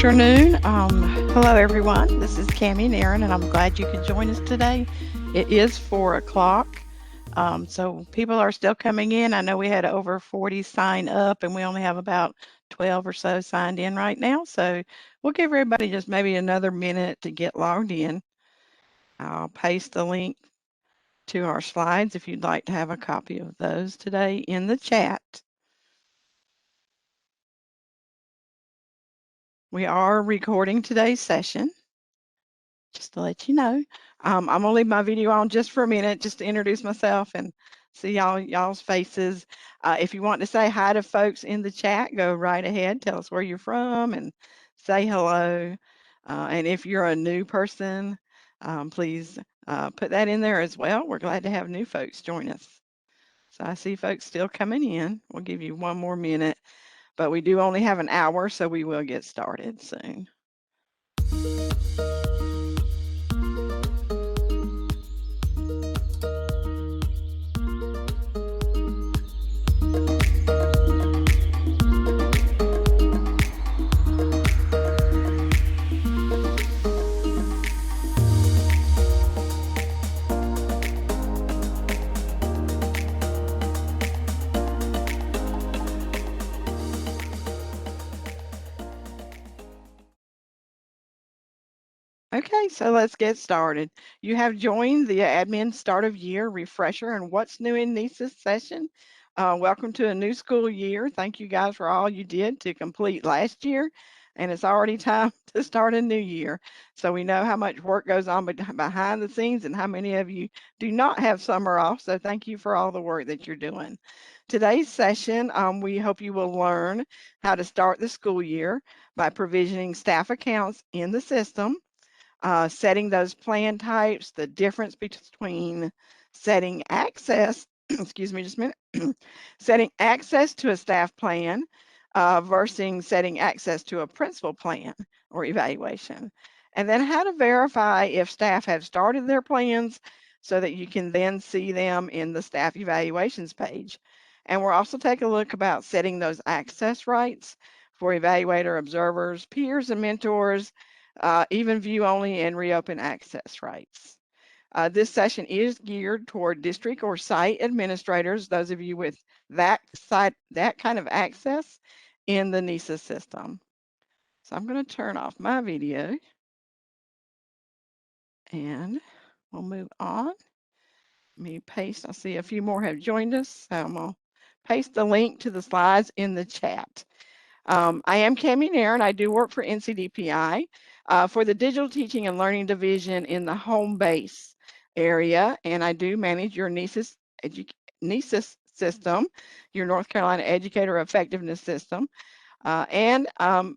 afternoon. Hello, everyone. This is Cammie and Aaron, and I'm glad you could join us today. It is 4 o'clock, so people are still coming in. I know we had over 40 sign up, and we only have about 12 or so signed in right now. So we'll give everybody just maybe another minute to get logged in. I'll paste the link to our slides if you'd like to have a copy of those today in the chat. We are recording today's session. Just to let you know, I'm gonna leave my video on just for a minute, just to introduce myself and see y'all's faces. If you want to say hi to folks in the chat, go right ahead. Tell us where you're from and say hello. And if you're a new person, please put that in there as well. We're glad to have new folks join us. So I see folks still coming in. We'll give you one more minute, but we do only have an hour, so we will get started soon. Okay, so let's get started. You have joined the admin start of year refresher and what's new in NISIS session. Welcome to a new school year. Thank you guys for all you did to complete last year. And it's already time to start a new year. So we know how much work goes on behind the scenes and how many of you do not have summer off. So thank you for all the work that you're doing. Today's session, we hope you will learn how to start the school year by provisioning staff accounts in the system. Setting those plan types, the difference between setting access, excuse me just a minute, setting access to a staff plan versus setting access to a principal plan or evaluation. And then how to verify if staff have started their plans so that you can then see them in the staff evaluations page. And we'll also take a look about setting those access rights for evaluator observers, peers, and mentors, even view only and reopen access rights. This session is geared toward district or site administrators, those of you with that kind of access in the NISIS system. So I'm going to turn off my video and we'll move on. Let me paste. I see a few more have joined us, so I'm going to paste the link to the slides in the chat. I am Cammie and Aaron. I do work for NCDPI for the Digital Teaching and Learning Division in the Homebase area, and I do manage your NISIS system, your North Carolina Educator Effectiveness System. And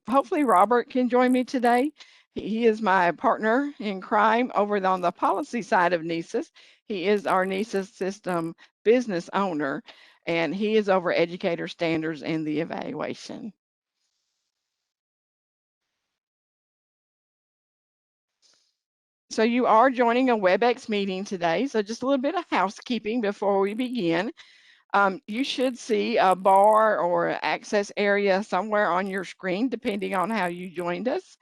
hopefully Robert can join me today. He is my partner in crime over on the policy side of NISIS. He is our NISIS system business owner, and he is over educator standards and the evaluation. So you are joining a WebEx meeting today. So just a little bit of housekeeping before we begin. You should see a bar or access area somewhere on your screen, depending on how you joined us.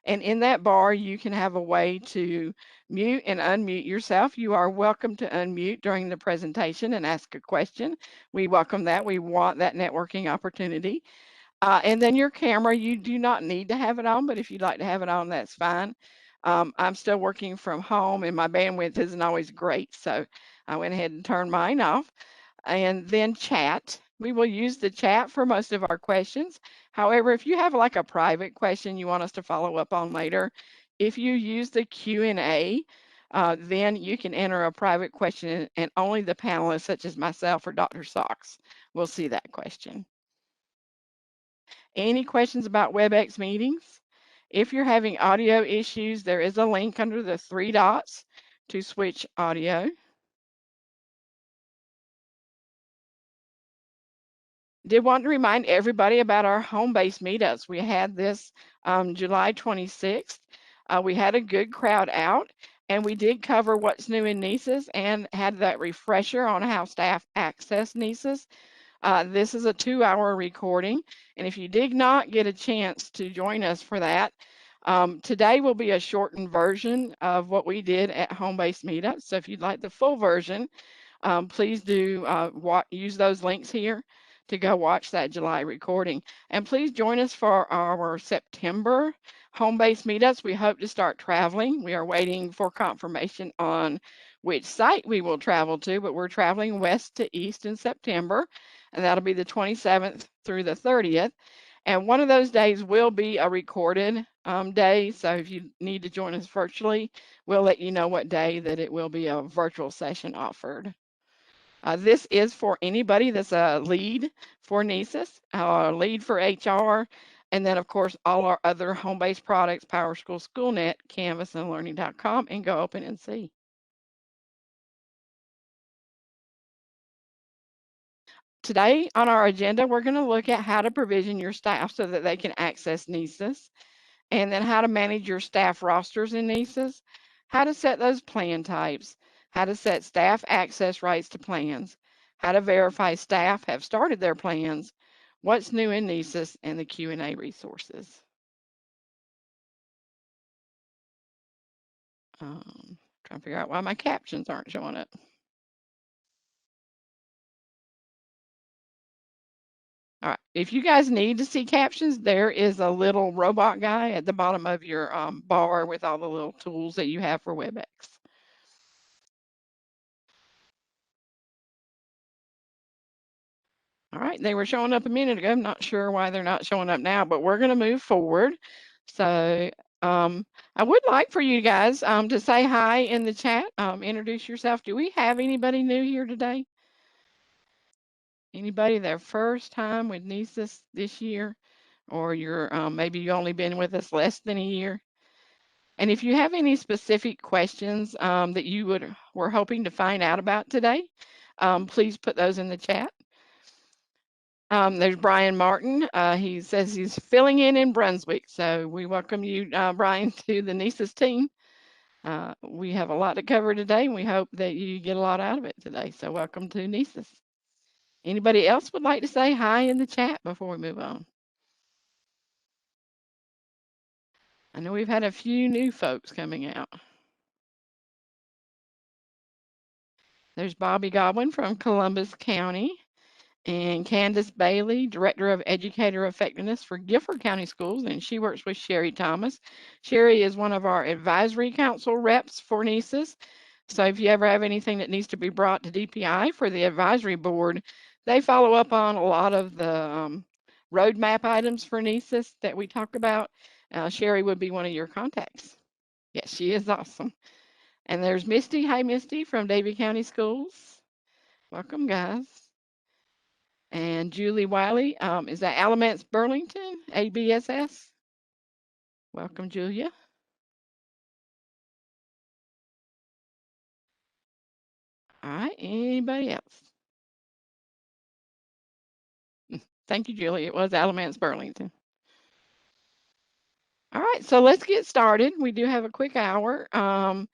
And in that bar, you can have a way to mute and unmute yourself. You are welcome to unmute during the presentation and ask a question. We welcome that. We want that networking opportunity. And then your camera, you do not need to have it on, but if you'd like to have it on, that's fine. I'm still working from home and my bandwidth isn't always great, so I went ahead and turned mine off. And then chat. We will use the chat for most of our questions. However, if you have like a private question you want us to follow up on later, if you use the Q&A, then you can enter a private question and only the panelists such as myself or Dr. Socks will see that question. Any questions about WebEx meetings? If you're having audio issues, there is a link under the 3 dots to switch audio. Did want to remind everybody about our Homebase meetups. We had this July 26th. We had a good crowd out, and we did cover what's new in NISIS and had that refresher on how staff access NISIS. This is a 2-hour recording, and if you did not get a chance to join us for that, today will be a shortened version of what we did at Homebase Meetups. So if you'd like the full version, please do use those links here to go watch that July recording. And please join us for our September home-based meetups. We hope to start traveling. We are waiting for confirmation on which site we will travel to, but we're traveling west to east in September, and that'll be the 27th through the 30th. And one of those days will be a recorded day. So if you need to join us virtually, we'll let you know what day that it will be a virtual session offered. This is for anybody that's a lead for NISIS, lead for HR, and then, of course, all our other home-based products, PowerSchool, SchoolNet, Canvas, and Learning.com, and go open and see. Today on our agenda, we're going to look at how to provision your staff so that they can access NISIS, and then how to manage your staff rosters in NISIS, how to set those plan types, how to set staff access rights to plans, how to verify staff have started their plans, what's new in NISIS, and the Q&A resources. Trying to figure out why my captions aren't showing up. All right, if you guys need to see captions, there is a little robot guy at the bottom of your bar with all the little tools that you have for WebEx. All right, they were showing up a minute ago. I'm not sure why they're not showing up now, but we're going to move forward. So I would like for you guys to say hi in the chat, introduce yourself. Do we have anybody new here today? Anybody their first time with NISIS this year? Or you're maybe you've only been with us less than a year? And if you have any specific questions that you were hoping to find out about today, please put those in the chat. There's Brian Martin. He says he's filling in Brunswick. So we welcome you, Brian, to the NISIS team. We have a lot to cover today, and we hope that you get a lot out of it today. So welcome to NISIS. Anybody else would like to say hi in the chat before we move on? I know we've had a few new folks coming out. There's Bobby Godwin from Columbus County, and Candace Bailey, Director of Educator Effectiveness for Gifford County Schools, and she works with Sherry Thomas. Sherry is one of our advisory council reps for NISIS. So if you ever have anything that needs to be brought to DPI for the advisory board, they follow up on a lot of the roadmap items for NISIS that we talk about. Sherry would be one of your contacts. Yes, she is awesome. And there's Misty. Hi, Misty from Davie County Schools. Welcome, guys. And Julie Wiley, is that Alamance Burlington, ABSS? Welcome, Julia. All right, anybody else? Thank you, Julie. It was Alamance Burlington. All right, so let's get started. We do have a quick hour. Oh,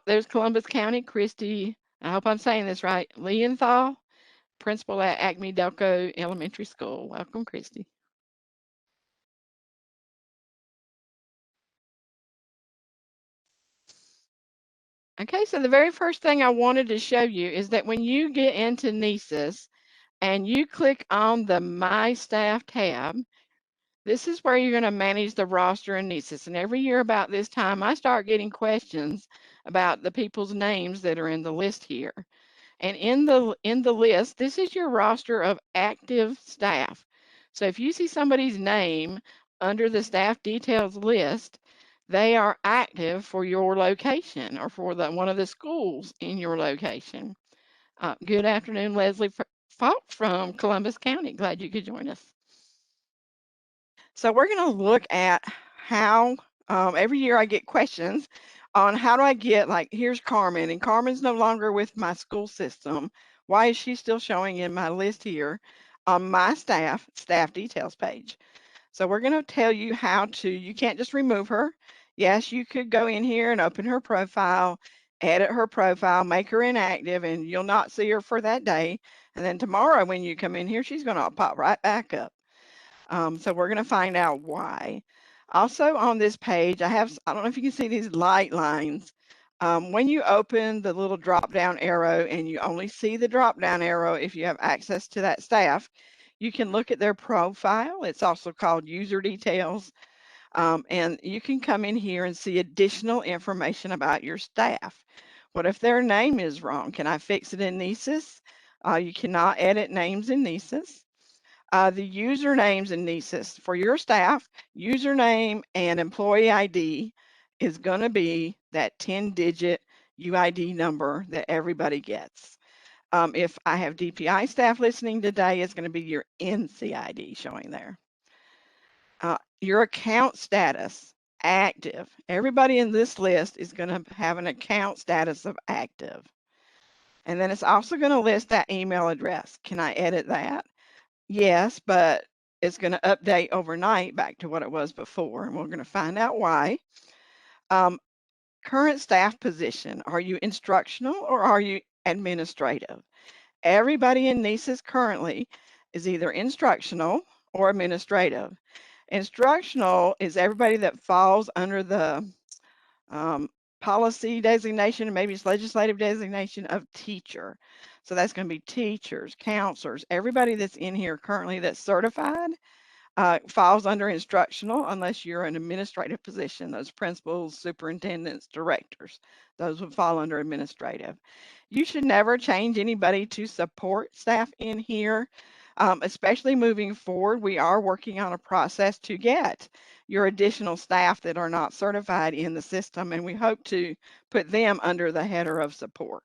there's Columbus County, Christy. I hope I'm saying this right. Leonthal, principal at Acme Delco Elementary School. Welcome, Christy. Okay, so the very first thing I wanted to show you is that when you get into NISIS and you click on the My Staff tab, this is where you're going to manage the roster in NISIS. And every year about this time, I start getting questions about the people's names that are in the list here. And in the list, this is your roster of active staff. So if you see somebody's name under the staff details list, they are active for your location or for one of the schools in your location. Good afternoon, Leslie Falk from Columbus County. Glad you could join us. So we're going to look at how every year I get questions on how do I get, like, here's Carmen, and Carmen's no longer with my school system. Why is she still showing in my list here on my staff details page? So we're going to tell you how to, you can't just remove her. Yes, you could go in here and open her profile edit her profile, make her inactive, and you'll not see her for that day. And then tomorrow when you come in here, she's going to pop right back up. So we're going to find out why. Also on this page, I don't know if you can see these light lines. When you open the little drop down arrow and you only see the drop down arrow if you have access to that staff, you can look at their profile. It's also called user details. And you can come in here and see additional information about your staff. What if their name is wrong? Can I fix it in NISIS? You cannot edit names in NISIS. The usernames in NISIS for your staff, username and employee ID is going to be that 10-digit UID number that everybody gets. If I have DPI staff listening today, it's going to be your NCID showing there. Your account status, active. Everybody in this list is going to have an account status of active. And then it's also going to list that email address. Can I edit that? Yes, but it's going to update overnight back to what it was before, and we're going to find out why. Current staff position. Are you instructional or are you administrative? Everybody in NISIS currently is either instructional or administrative. Instructional is everybody that falls under the policy designation, maybe it's legislative designation of teacher. So that's going to be teachers, counselors, everybody that's in here currently that's certified falls under instructional unless you're an administrative position. Those principals, superintendents, directors, those would fall under administrative. You should never change anybody to support staff in here, especially moving forward. We are working on a process to get your additional staff that are not certified in the system, and we hope to put them under the header of support.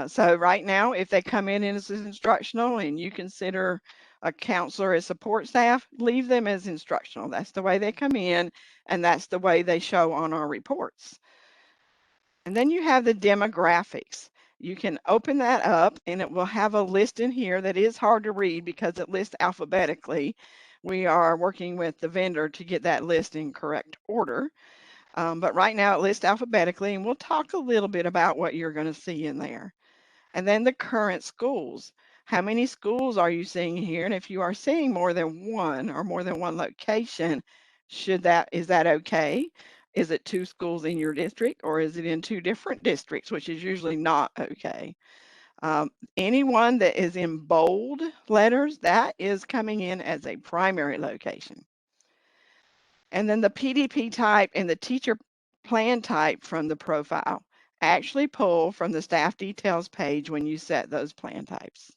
So right now, if they come in as instructional and you consider a counselor as support staff, leave them as instructional. That's the way they come in, and that's the way they show on our reports. And then you have the demographics. You can open that up and it will have a list in here that is hard to read because it lists alphabetically. We are working with the vendor to get that list in correct order. But right now it lists alphabetically, and we'll talk a little bit about what you're going to see in there. And then the current schools. How many schools are you seeing here? And if you are seeing more than one or more than one location, is that okay? Is it 2 schools in your district, or is it in 2 different districts, which is usually not okay? Anyone that is in bold letters, that is coming in as a primary location. And then the PDP type and the teacher plan type from the profile actually pull from the staff details page when you set those plan types.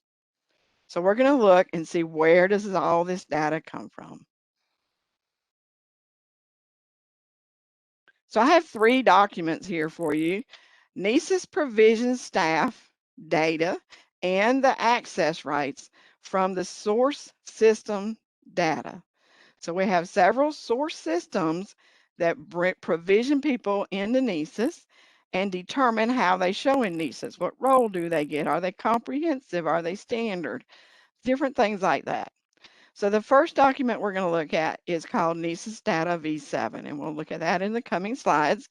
So we're going to look and see, where does all this data come from? So I have 3 documents here for you: NISIS provision staff data and the access rights from the source system data. So we have several source systems that provision people into NISIS and determine how they show in NISIS. What role do they get? Are they comprehensive? Are they standard? Different things like that. So the first document we're going to look at is called NISIS Data V7, and we'll look at that in the coming slides.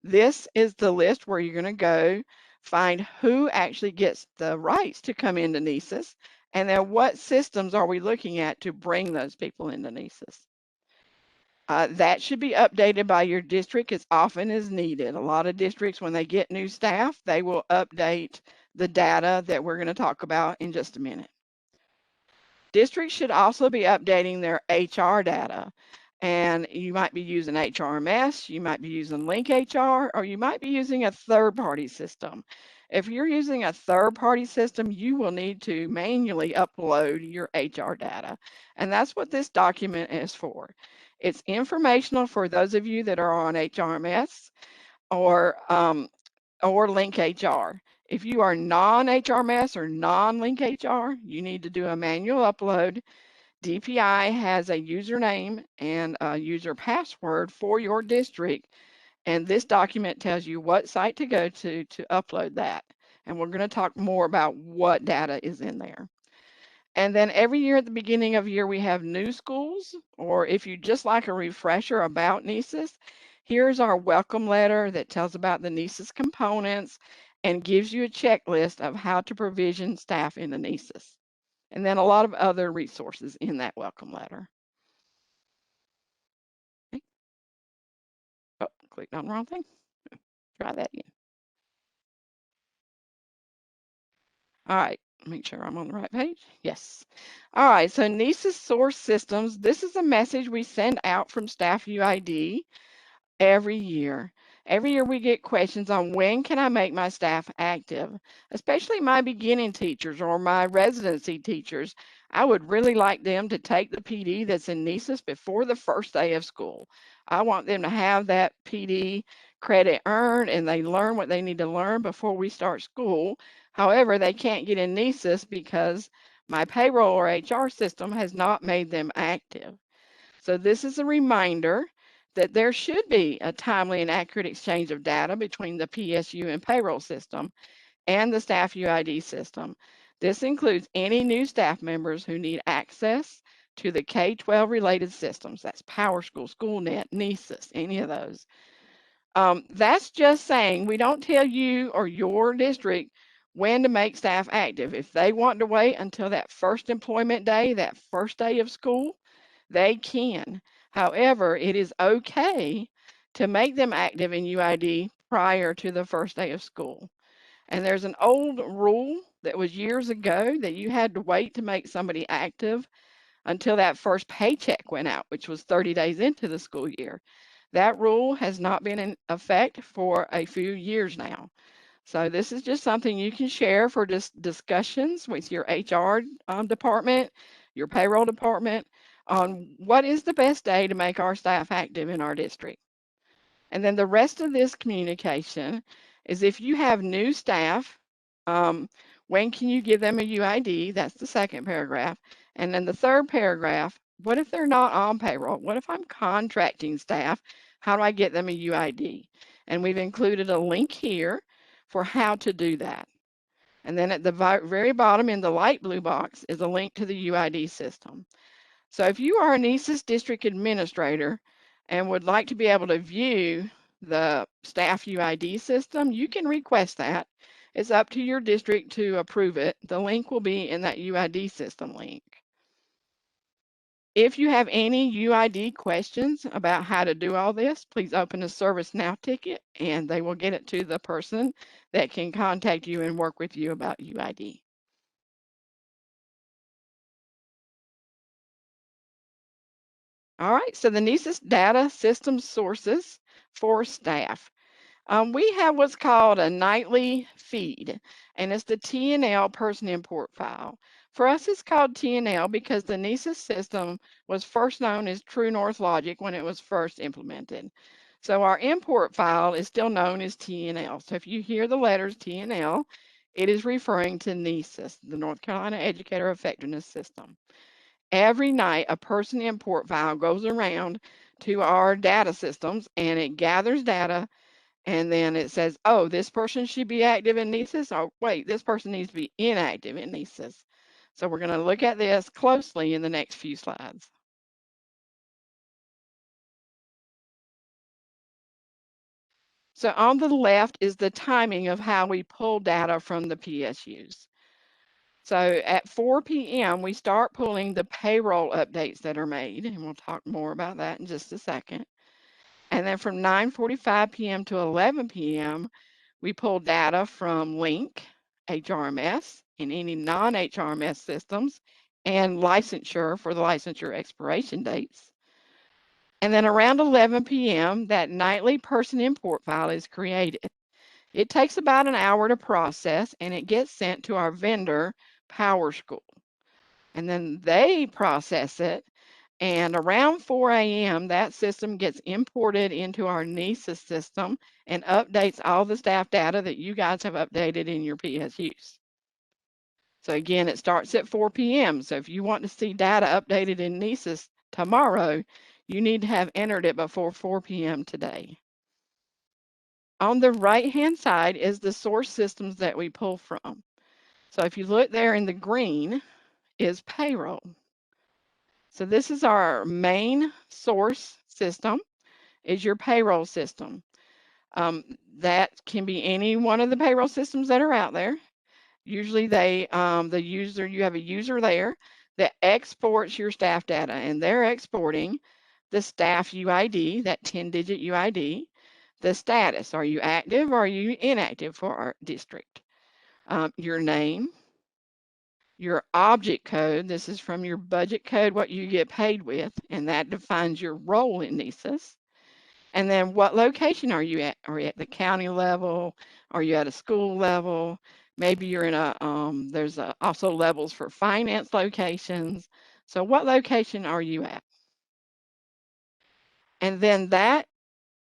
This is the list where you're going to go find who actually gets the rights to come into NISIS, and then what systems are we looking at to bring those people into NISIS. That should be updated by your district as often as needed. A lot of districts, when they get new staff, they will update the data that we're going to talk about in just a minute. Districts should also be updating their HR data. And you might be using HRMS, you might be using Link HR, or you might be using a third-party system. If you're using a third-party system, you will need to manually upload your HR data. And that's what this document is for. It's informational for those of you that are on HRMS or Link HR. If you are non-HRMS or non-Link HR, you need to do a manual upload. DPI has a username and a user password for your district, and this document tells you what site to go to upload that. And we're going to talk more about what data is in there. And then every year at the beginning of the year, we have new schools, or if you just like a refresher about NISIS, Here's our welcome letter that tells about the NISIS components and gives you a checklist of how to provision staff in the NISIS. And then a lot of other resources in that welcome letter. Okay. Oh, clicked on the wrong thing. Try that again. All right, make sure I'm on the right page. Yes. All right, so NISIS source systems, this is a message we send out from staff UID every year. Every year we get questions on when can I make my staff active, especially my beginning teachers or my residency teachers. I would really like them to take the PD that's in NISIS before the first day of school. I want them to have that PD credit earned and they learn what they need to learn before we start school. However, they can't get in NISIS because my payroll or HR system has not made them active. So this is a reminder that there should be a timely and accurate exchange of data between the PSU and payroll system and the staff UID system. This includes any new staff members who need access to the K-12 related systems. That's PowerSchool, SchoolNet, NISIS, any of those. That's just saying we don't tell you or your district when to make staff active. If they want to wait until that first employment day, that first day of school, they can. However, it is okay to make them active in UID prior to the first day of school. And there's an old rule that was years ago that you had to wait to make somebody active until that first paycheck went out, which was 30 days into the school year. That rule has not been in effect for a few years now. So this is just something you can share for discussions with your HR department, your payroll department, on what is the best day to make our staff active in our district. And then the rest of this communication is if you have new staff, when can you give them a UID? That's the second paragraph. And then the third paragraph, what if they're not on payroll? What if I'm contracting staff? How do I get them a UID? And we've included a link here for how to do that. And then at the very bottom in the light blue box is a link to the UID system. So if you are a NISIS district administrator and would like to be able to view the staff UID system, you can request that. It's up to your district to approve it. The link will be in that UID system link. If you have any UID questions about how to do all this, please open a ServiceNow ticket and they will get it to the person that can contact you and work with you about UID. All right, so the NISIS data system sources for staff. We have what's called a nightly feed, and it's the T&L person import file. For us, it's called T&L because the NISIS system was first known as True North Logic when it was first implemented. So our import file is still known as T&L. So if you hear the letters T&L, it is referring to NISIS, the North Carolina Educator Effectiveness System. Every night, a person import file goes around to our data systems and it gathers data and then it says, oh, this person should be active in NISIS, or wait, this person needs to be inactive in NISIS. So we're going to look at this closely in the next few slides. So on the left is the timing of how we pull data from the PSUs. So at 4 p.m., we start pulling the payroll updates that are made, and we'll talk more about that in just a second. And then from 9:45 p.m. to 11 p.m., we pull data from Link, HRMS, and any non-HRMS systems, and licensure for the licensure expiration dates. And then around 11 p.m., that nightly person import file is created. It takes about an hour to process, and it gets sent to our vendor, PowerSchool. And then they process it, and around 4 a.m., that system gets imported into our NISIS system and updates all the staff data that you guys have updated in your PSUs. So again, it starts at 4 p.m. So if you want to see data updated in NISIS tomorrow, you need to have entered it before 4 p.m. today. On the right-hand side is the source systems that we pull from. So if you look there in the green is payroll. So this is our main source system. is your payroll system. That can be any one of the payroll systems that are out there. Usually you have a user there that exports your staff data, and they're exporting the staff UID, that 10-digit UID, the status, are you active or are you inactive for our district, your name, your object code, this is from your budget code, what you get paid with, and that defines your role in NISIS. And then what location are you at? Are you at the county level? Are you at a school level? Maybe you're in there's also levels for finance locations. So what location are you at? And then that,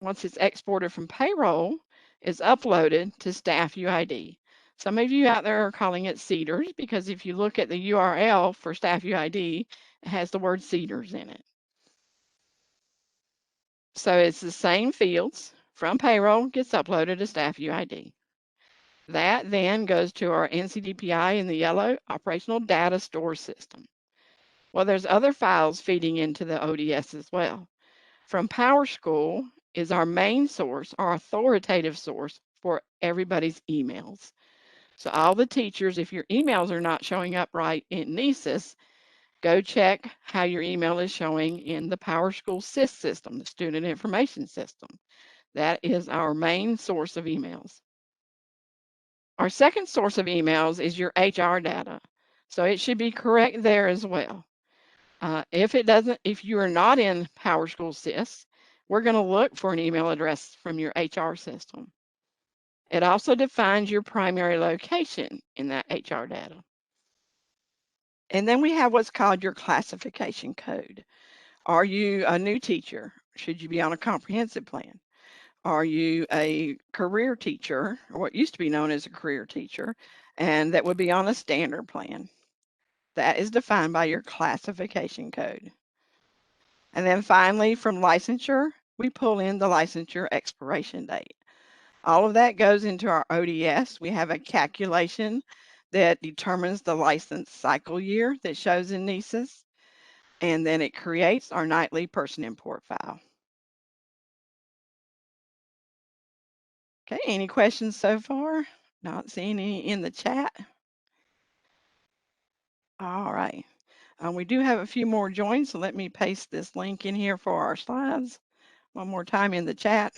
once it's exported from payroll, is uploaded to staff UID. Some of you out there are calling it CEDARS because if you look at the URL for staff UID, it has the word CEDARS in it. So it's the same fields from payroll gets uploaded to staff UID. That then goes to our NCDPI in the yellow operational data store system. Well, there's other files feeding into the ODS as well. From PowerSchool is our main source, our authoritative source for everybody's emails. So all the teachers, if your emails are not showing up right in NISIS, go check how your email is showing in the PowerSchool SIS system, the Student Information System. That is our main source of emails. Our second source of emails is your HR data. So it should be correct there as well. If you are not in PowerSchool SIS, we're going to look for an email address from your HR system. It also defines your primary location in that HR data. And then we have what's called your classification code. Are you a new teacher? Should you be on a comprehensive plan? Are you a career teacher, or what used to be known as a career teacher, and that would be on a standard plan? That is defined by your classification code. And then finally, from licensure, we pull in the licensure expiration date. All of that goes into our ODS. We have a calculation that determines the license cycle year that shows in NISIS, and then it creates our nightly person import file. Okay, any questions so far? Not seeing any in the chat. All right. We do have a few more joins, so let me paste this link in here for our slides one more time in the chat.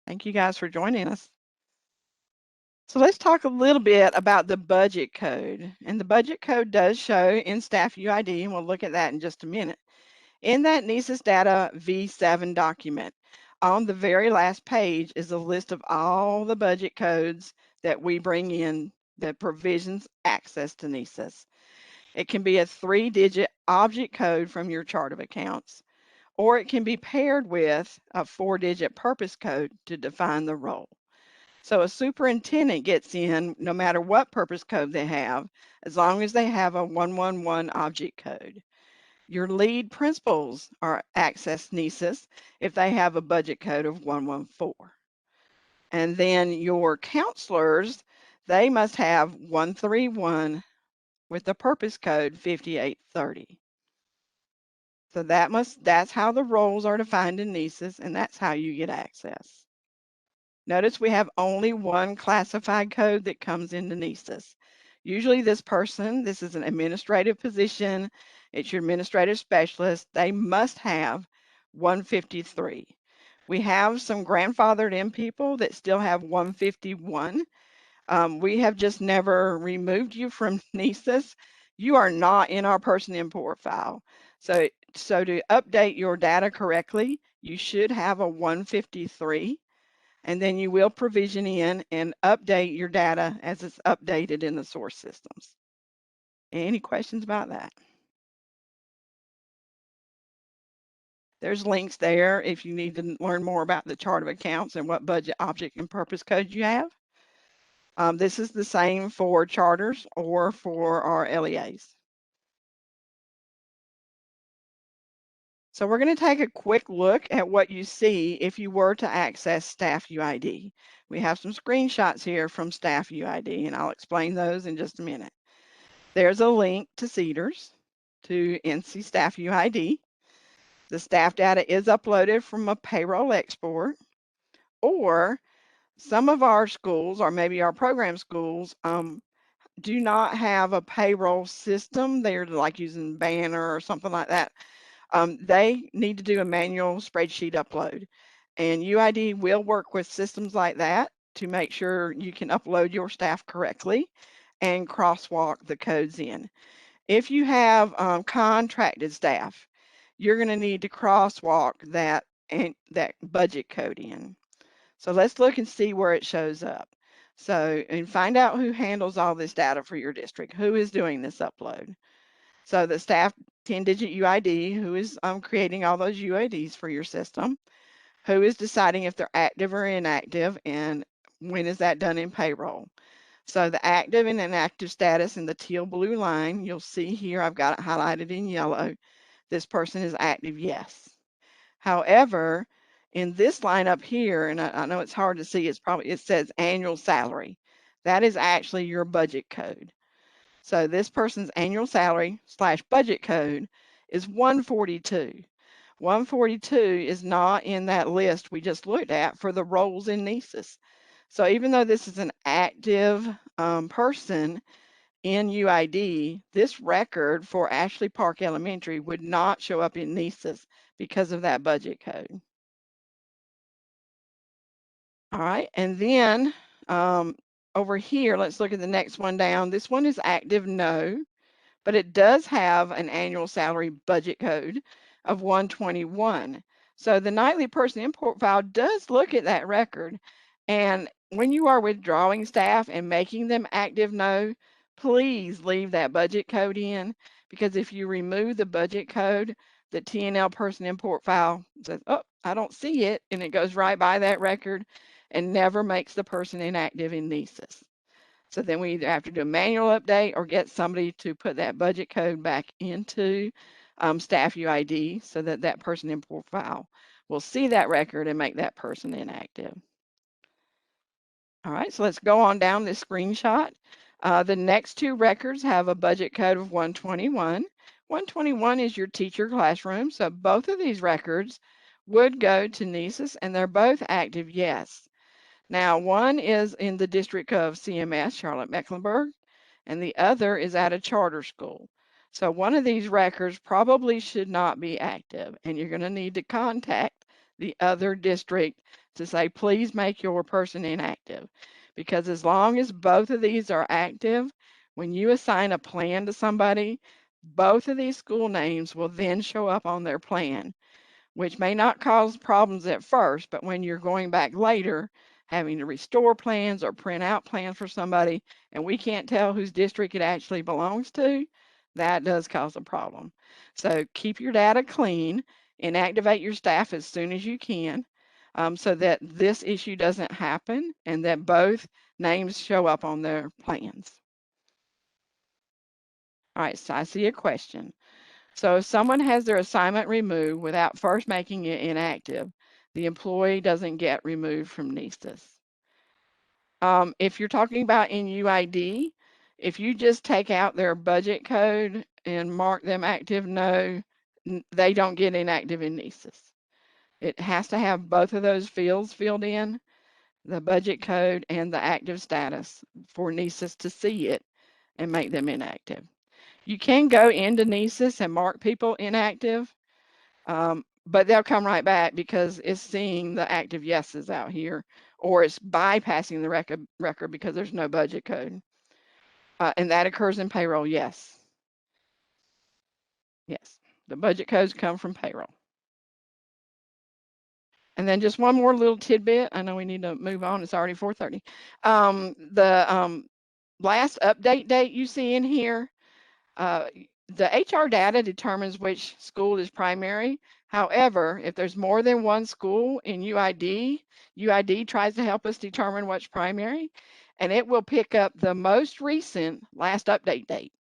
Thank you guys for joining us. So let's talk a little bit about the budget code. And the budget code does show in staff UID, and we'll look at that in just a minute. In that NISIS Data V7 document, on the very last page is a list of all the budget codes that we bring in that provisions access to NISIS. It can be a 3-digit object code from your chart of accounts, or it can be paired with a 4-digit purpose code to define the role. So a superintendent gets in no matter what purpose code they have, as long as they have a 111 object code. Your lead principals are access NISIS if they have a budget code of 114. And then your counselors, they must have 131 with the purpose code 5830. So that's how the roles are defined in NISIS, and that's how you get access. Notice we have only one classified code that comes into NISIS. Usually this is an administrative position, it's your administrative specialist, they must have 153. We have some grandfathered in people that still have 151. We have just never removed you from NISIS. You are not in our person import file. So to update your data correctly, you should have a 153, and then you will provision in and update your data as it's updated in the source systems. Any questions about that? There's links there if you need to learn more about the chart of accounts and what budget object and purpose codes you have. This is the same for charters or for our LEAs. So we're going to take a quick look at what you see if you were to access staff UID. We have some screenshots here from staff UID, and I'll explain those in just a minute. There's a link to CEDARS, to NC staff UID. The staff data is uploaded from a payroll export, or some of our schools, or maybe our program schools, do not have a payroll system. They're like using Banner or something like that. They need to do a manual spreadsheet upload, and UID will work with systems like that to make sure you can upload your staff correctly and crosswalk the codes in. If you have contracted staff, you're going to need to crosswalk that and that budget code in. So let's look and see where it shows up. So, and find out who handles all this data for your district. Who is doing this upload? So the staff 10-digit UID, who is creating all those UIDs for your system, who is deciding if they're active or inactive, and when is that done in payroll? So the active and inactive status in the teal blue line, you'll see here, I've got it highlighted in yellow. This person is active, yes. However, in this line up here, and I know it's hard to see, it says annual salary. That is actually your budget code. So this person's annual salary / budget code is 142. 142 is not in that list we just looked at for the roles in NISIS. So even though this is an active person in UID, this record for Ashley Park Elementary would not show up in NISIS because of that budget code. All right, and then over here, let's look at the next one down. This one is active, no, but it does have an annual salary budget code of 121. So the nightly person import file does look at that record. And when you are withdrawing staff and making them active no, please leave that budget code in, because if you remove the budget code, the TNL person import file says, oh, I don't see it, and it goes right by that record and never makes the person inactive in NISIS. So then we either have to do a manual update or get somebody to put that budget code back into staff UID so that that person import file will see that record and make that person inactive. All right, so let's go on down this screenshot. The next two records have a budget code of 121. 121 is your teacher classroom, so both of these records would go to NISIS, and they're both active, yes. Now, one is in the district of CMS, Charlotte-Mecklenburg, and the other is at a charter school. So one of these records probably should not be active, and you're going to need to contact the other district to say, please make your person inactive. Because as long as both of these are active, when you assign a plan to somebody, both of these school names will then show up on their plan, which may not cause problems at first, but when you're going back later, having to restore plans or print out plans for somebody, and we can't tell whose district it actually belongs to, that does cause a problem. So keep your data clean and activate your staff as soon as you can, so that this issue doesn't happen and that both names show up on their plans. All right, so I see a question. So if someone has their assignment removed without first making it inactive, the employee doesn't get removed from NISIS. If you're talking about in UID, if you just take out their budget code and mark them active no, they don't get inactive in NISIS. It has to have both of those fields filled in, the budget code and the active status, for NISIS to see it and make them inactive. You can go into NISIS and mark people inactive, but they'll come right back because it's seeing the active yeses out here, or it's bypassing the record because there's no budget code. And that occurs in payroll, yes. Yes, the budget codes come from payroll. And then just one more little tidbit. I know we need to move on. It's already 4:30. The last update date you see in here, the HR data determines which school is primary. However, if there's more than one school in UID, UID tries to help us determine what's primary, and it will pick up the most recent last update date.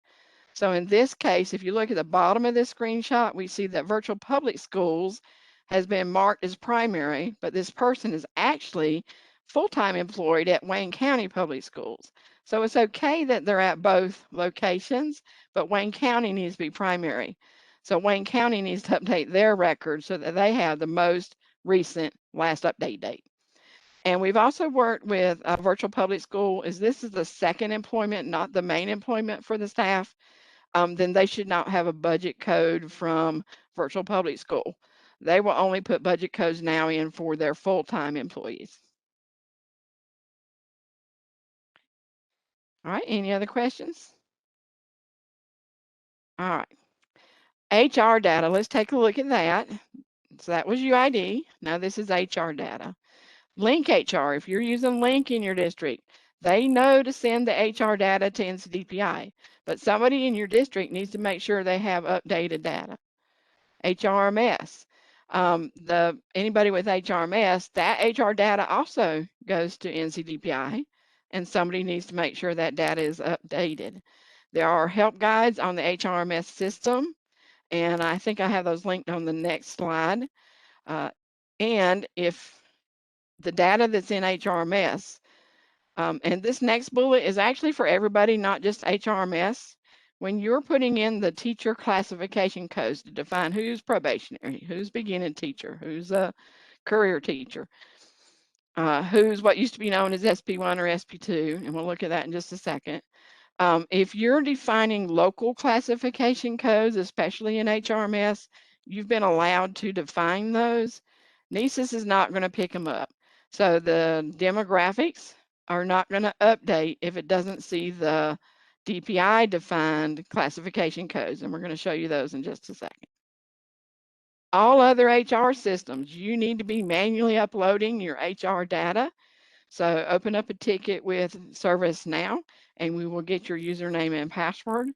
So in this case, if you look at the bottom of this screenshot, we see that virtual public schools has been marked as primary, but this person is actually full-time employed at Wayne County Public Schools. So it's okay that they're at both locations, but Wayne County needs to be primary. So Wayne County needs to update their records so that they have the most recent last update date. And we've also worked with Virtual Public School. This is the second employment, not the main employment for the staff. Then they should not have a budget code from Virtual Public School. They will only put budget codes now in for their full-time employees. All right, any other questions? All right, HR data, let's take a look at that. So that was UID. Now this is HR data. Link HR, if you're using Link in your district, they know to send the HR data to NCDPI, but somebody in your district needs to make sure they have updated data. HRMS, anybody with HRMS, that HR data also goes to NCDPI, and somebody needs to make sure that data is updated. There are help guides on the HRMS system, and I think I have those linked on the next slide. And if the data that's in HRMS, and this next bullet is actually for everybody, not just HRMS. When you're putting in the teacher classification codes to define who's probationary, who's beginning teacher, who's a career teacher, who's what used to be known as SP1 or SP2, and we'll look at that in just a second. If you're defining local classification codes, especially in HRMS, you've been allowed to define those. NISIS is not going to pick them up. So the demographics are not going to update if it doesn't see the DPI defined classification codes, and we're going to show you those in just a second. All other HR systems, you need to be manually uploading your HR data. So open up a ticket with ServiceNow, and we will get your username and password.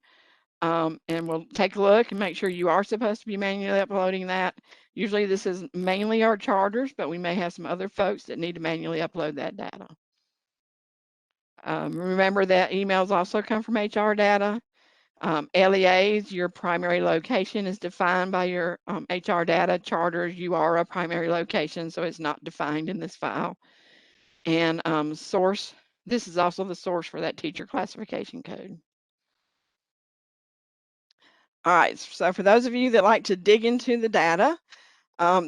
And we'll take a look and make sure you are supposed to be manually uploading that. Usually this is mainly our charters, but we may have some other folks that need to manually upload that data. Remember that emails also come from HR data. LEAs, your primary location is defined by your HR data. Charters, you are a primary location, so it's not defined in this file. And source, this is also the source for that teacher classification code. All right, so for those of you that like to dig into the data,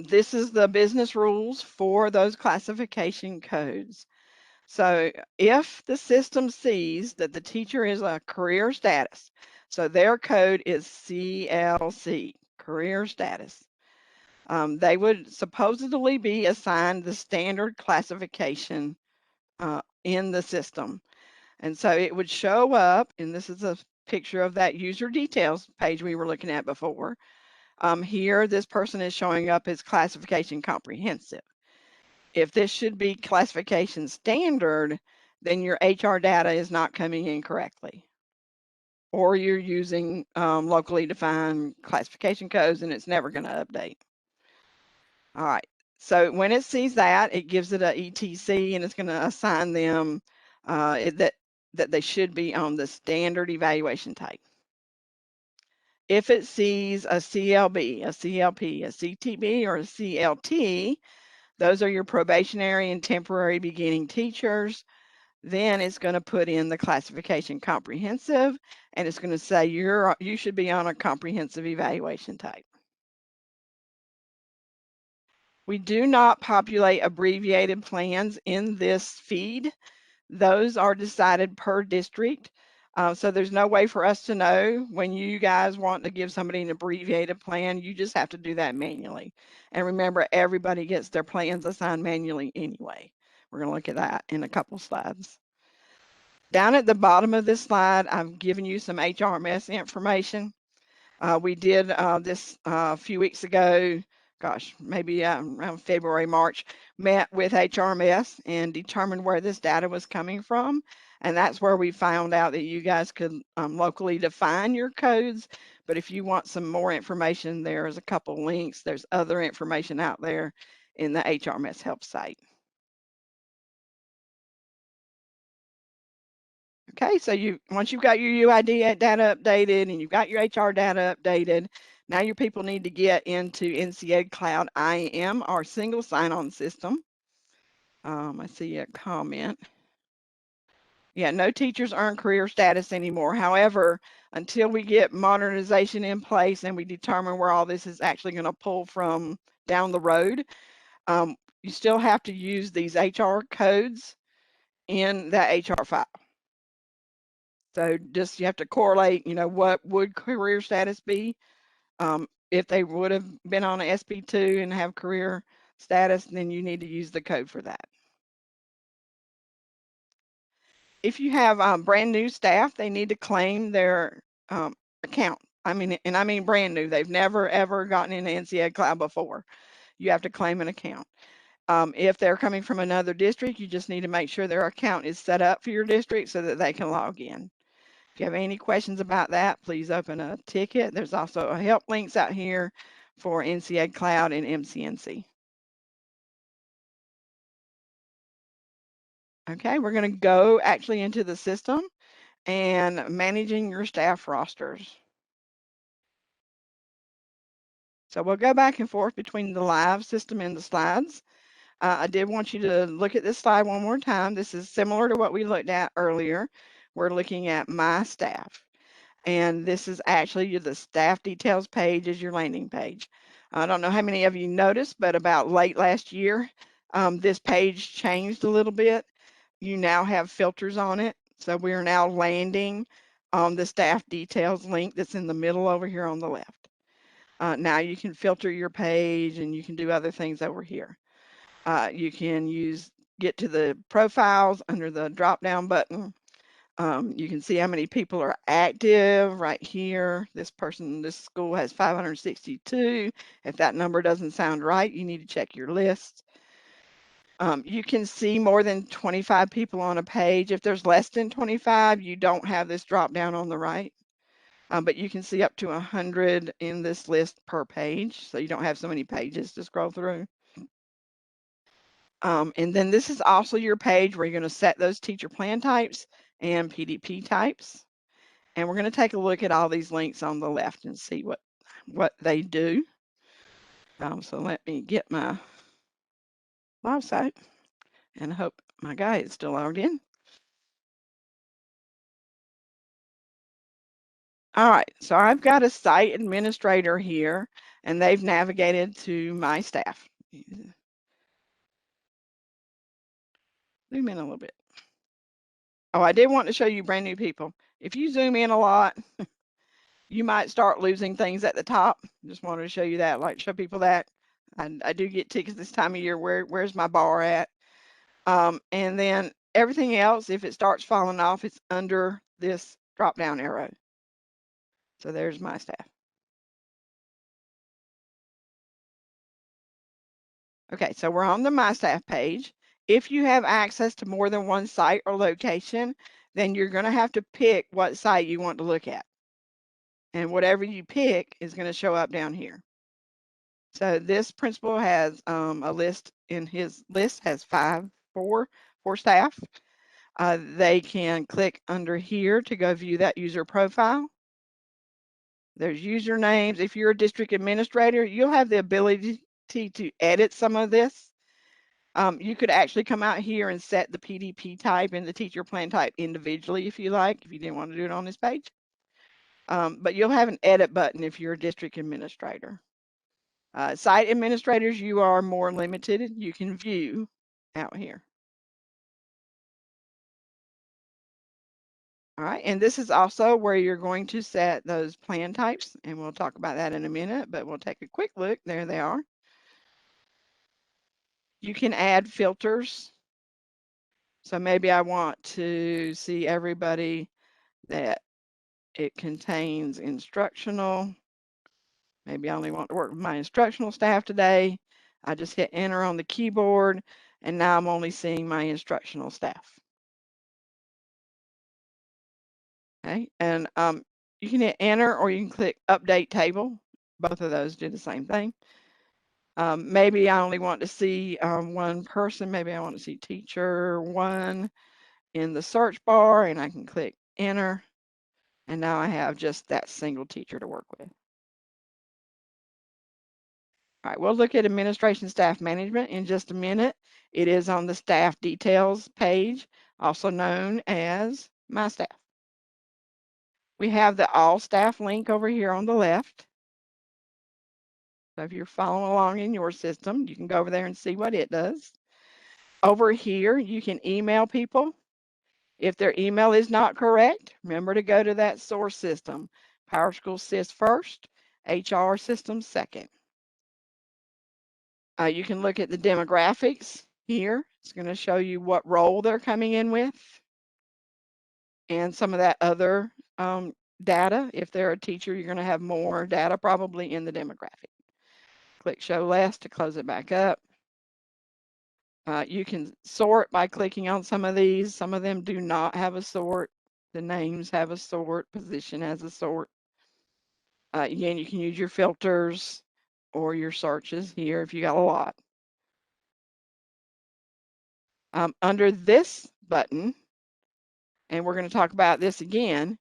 this is the business rules for those classification codes. So if the system sees that the teacher is a career status, so their code is CLC, career status, they would supposedly be assigned the standard classification in the system. And so it would show up, and this is a picture of that user details page we were looking at before. Here, this person is showing up as classification comprehensive. If this should be classification standard, then your HR data is not coming in correctly. Or you're using locally defined classification codes and it's never going to update. All right, so when it sees that, it gives it a ETC and it's going to assign them that they should be on the standard evaluation type. If it sees a CLB, a CLP, a CTB, or a CLT, those are your probationary and temporary beginning teachers. Then it's going to put in the classification comprehensive, and it's going to say you should be on a comprehensive evaluation type. We do not populate abbreviated plans in this feed. Those are decided per district. So there's no way for us to know when you guys want to give somebody an abbreviated plan. You just have to do that manually. And remember, everybody gets their plans assigned manually anyway. We're going to look at that in a couple slides. Down at the bottom of this slide, I've given you some HRMS information. We did this a few weeks ago, gosh, maybe around February, March, met with HRMS and determined where this data was coming from. And that's where we found out that you guys could locally define your codes. But if you want some more information, there's a couple links. There's other information out there in the HRMS help site. Okay, so once you've got your UID data updated and you've got your HR data updated, now your people need to get into NCEES Cloud IAM, our single sign-on system. I see a comment. Yeah, no teachers earn career status anymore. However, until we get modernization in place and we determine where all this is actually going to pull from down the road, you still have to use these HR codes in that HR file. So just you have to correlate, what would career status be? If they would have been on an SB2 and have career status, then you need to use the code for that. If you have brand new staff, they need to claim their account. I mean brand new. They've never ever gotten into NCEES Cloud before. You have to claim an account. If they're coming from another district, you just need to make sure their account is set up for your district so that they can log in. If you have any questions about that, please open a ticket. There's also a help links out here for NCEES Cloud and MCNC. Okay, we're going to go actually into the system and managing your staff rosters. So we'll go back and forth between the live system and the slides. I did want you to look at this slide one more time. This is similar to what we looked at earlier. We're looking at my staff. And this is actually the staff details page is your landing page. I don't know how many of you noticed, but about late last year, this page changed a little bit. You now have filters on it. So we are now landing on the staff details link that's in the middle over here on the left. Now you can filter your page and you can do other things over here. You can get to the profiles under the drop down button. You can see how many people are active right here. This school has 562. If that number doesn't sound right, you need to check your list. You can see more than 25 people on a page. If there's less than 25, you don't have this drop down on the right. But you can see up to 100 in this list per page, so you don't have so many pages to scroll through. And then this is also your page where you're going to set those teacher plan types and PDP types. And we're going to take a look at all these links on the left and see what they do. So let me get my live site and hope my guy is still logged in. All right, so I've got a site administrator here, and they've navigated to my staff. Zoom in a little bit. Oh, I did want to show you brand new people. If you zoom in a lot, you might start losing things at the top. Just wanted to show you that, like show people that. I do get tickets this time of year. Where's my bar at? And then everything else, if it starts falling off, it's under this drop down arrow. So there's my staff. Okay, so we're on the My Staff page. If you have access to more than one site or location, then you're going to have to pick what site you want to look at. And whatever you pick is going to show up down here. So this principal has a list, in his list has four staff. They can click under here to go view that user profile. There's usernames. If you're a district administrator, you'll have the ability to edit some of this. You could actually come out here and set the PDP type and the teacher plan type individually if you like, if you didn't want to do it on this page. But you'll have an edit button if you're a district administrator. Site administrators, you are more limited. You can view out here. All right, and this is also where you're going to set those plan types, and we'll talk about that in a minute, but we'll take a quick look. There they are. You can add filters. So maybe I want to see everybody that it contains instructional. Maybe I only want to work with my instructional staff today. I just hit enter on the keyboard, and now I'm only seeing my instructional staff. Okay, and you can hit enter or you can click update table. Both of those do the same thing. Maybe I only want to see one person. Maybe I want to see teacher 1 in the search bar, and I can click enter. And now I have just that single teacher to work with. All right, we'll look at administration staff management in just a minute. It is on the staff details page. also known as My Staff. We have the All Staff link over here on the left. So if you're following along in your system, you can go over there and see what it does. Over here, you can email people. If their email is not correct, remember to go to that source system. PowerSchool SIS first, HR system second. You can look at the demographics here. It's going to show you what role they're coming in with and some of that other data. If they're a teacher, you're going to have more data probably in the demographic. Click Show Less to close it back up. You can sort by clicking on some of these. Some of them do not have a sort. The names have a sort, position has a sort. Again, you can use your filters or your searches here if you got a lot. Under this button, and we're going to talk about this again,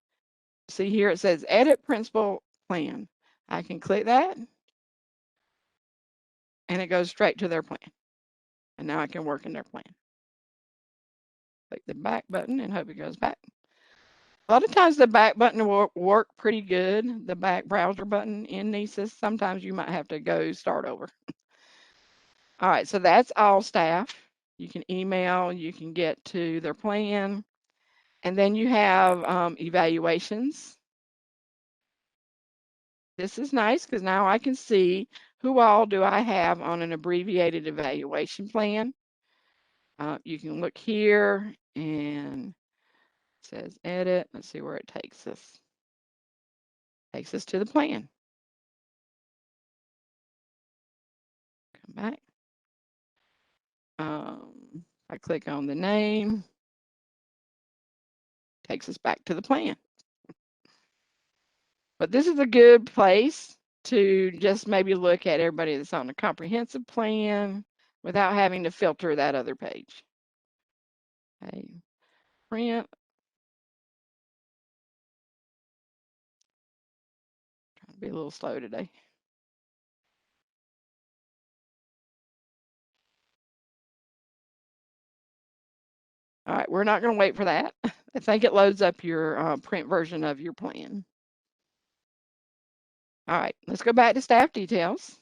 see here it says Edit Principal Plan. I can click that, and it goes straight to their plan. And now I can work in their plan. Click the back button and hope it goes back. A lot of times the back button will work pretty good, the back browser button in NISIS. Sometimes you might have to go start over. All right, so that's all staff. You can email, you can get to their plan, and then you have evaluations. This is nice because now I can see who all do I have on an abbreviated evaluation plan. You can look here and it says edit. Let's see where it takes us. Takes us to the plan. Come back. I click on the name. Takes us back to the plan. But this is a good place to just maybe look at everybody that's on a comprehensive plan without having to filter that other page. Okay, print. Trying to be a little slow today. All right, we're not going to wait for that. I think it loads up your print version of your plan. All right, let's go back to staff details.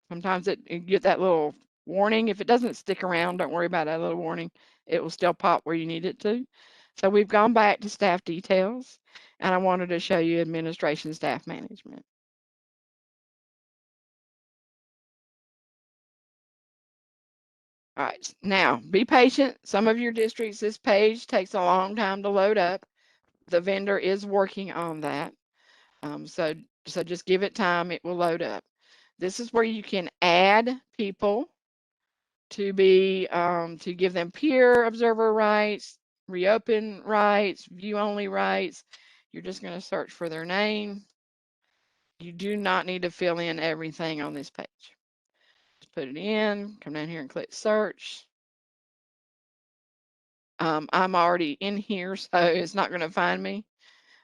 Sometimes you get that little warning. If it doesn't stick around, don't worry about that little warning. It will still pop where you need it to. So we've gone back to staff details, and I wanted to show you administration staff management. All right, now be patient. Some of your districts, this page takes a long time to load up. The vendor is working on that. So just give it time, it will load up. This is where you can add people to be, to give them peer observer rights, reopen rights, view only rights. You're just going to search for their name. You do not need to fill in everything on this page. Just put it in, come down here and click search. I'm already in here, so it's not going to find me.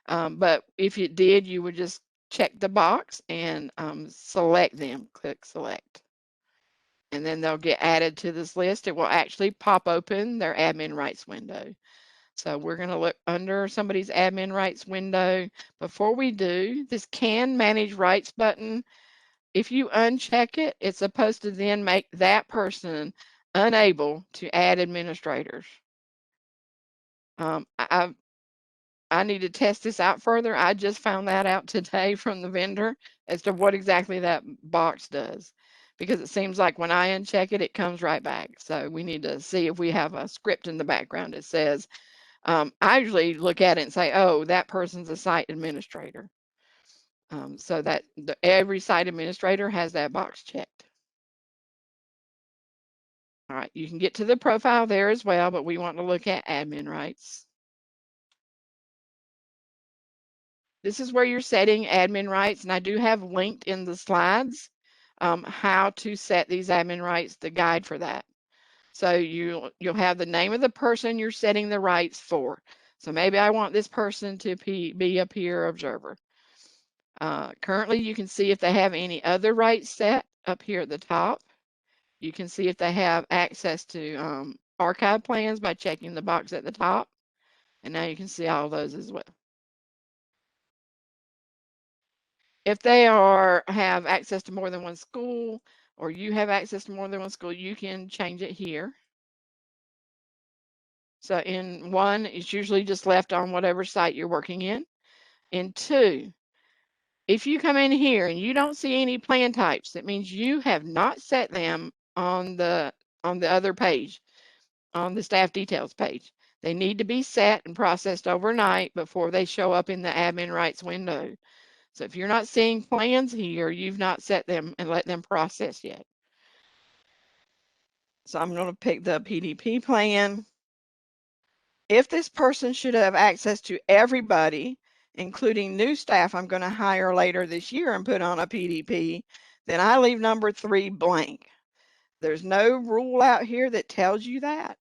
But if it did, you would just check the box and select them, click select. And then they'll get added to this list. It will actually pop open their admin rights window. So we're going to look under somebody's admin rights window. Before we do, this can manage rights button, if you uncheck it, it's supposed to then make that person unable to add administrators. I need to test this out further. I just found that out today from the vendor as to what exactly that box does, because it seems like when I uncheck it, it comes right back. So we need to see if we have a script in the background that says, I usually look at it and say, oh, that person's a site administrator. So that every site administrator has that box checked. All right, you can get to the profile there as well, but we want to look at admin rights. This is where you're setting admin rights, and I do have linked in the slides how to set these admin rights, the guide for that. So you'll have the name of the person you're setting the rights for. So maybe I want this person to be a peer observer. Currently, you can see if they have any other rights set up here at the top. You can see if they have access to archive plans by checking the box at the top. And now you can see all those as well. If they have access to more than one school, or you have access to more than one school, you can change it here. So in one, it's usually just left on whatever site you're working in. In two, if you come in here and you don't see any plan types, that means you have not set them on the other page, on the staff details page. They need to be set and processed overnight before they show up in the admin rights window. So if you're not seeing plans here, you've not set them and let them process yet. So I'm going to pick the PDP plan. If this person should have access to everybody, including new staff I'm going to hire later this year and put on a PDP, then I leave number 3 blank. There's no rule out here that tells you that.